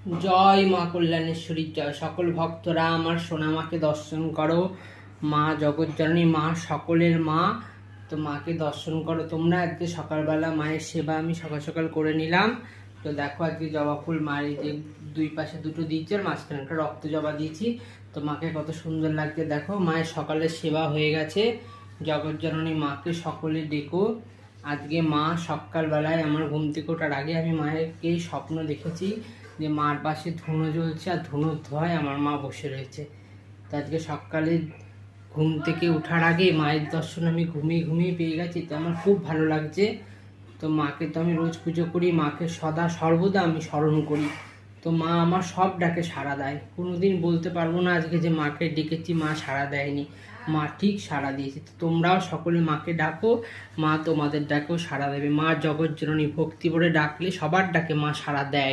জয় মা কল্যাণেশ্বরীর জয়। সকল ভক্তরা আমার সোনামাকে দর্শন করো। মা জগৎজননী, মা সকলের মা। তো মাকে দর্শন করো তোমরা। আজকে সকালবেলা মায়ের সেবা আমি সকাল সকাল করে নিলাম। তো দেখো আজকে জবা ফুল মায়ের যে দুই পাশে দুটো দিয়েছি আর মাঝখানে একটা রক্ত জবা দিয়েছি। তো মাকে কত সুন্দর লাগছে দেখো। মায়ের সকালের সেবা হয়ে গেছে। জগৎজননী মাকে সকলে ডেকো। আজকে মা সকালবেলায় আমার ঘুম থেকে ওঠার আগে আমি মায়েরকে স্বপ্ন দেখেছি যে মার পাশে ধুনো জ্বলছে আর ধুনোর ধোঁয়ায় আমার মা বসে রয়েছে। তো আজকে সকালে ঘুম থেকে ওঠার আগে মায়ের দর্শন আমি ঘুমিয়ে ঘুমিয়ে পেয়ে গেছি। তো আমার খুব ভালো লাগছে। তো মাকে তো আমি রোজ পুজো করি, মাকে সদা সর্বদা আমি স্মরণ করি। তো মা আমার সব ডাকে সাড়া দেয়। কোনোদিন বলতে পারবো না আজকে যে মাকে ডেকেছি মা সাড়া দেয়নি। মা ঠিক সাড়া দিয়েছে। তো তোমরাও সকলে মাকে ডাকো, মা তোমাদের ডাকেও সাড়া দেবে। মা জগৎজননী, ভক্তি ভরে ডাকলে সবার ডাকে মা সাড়া দেয়।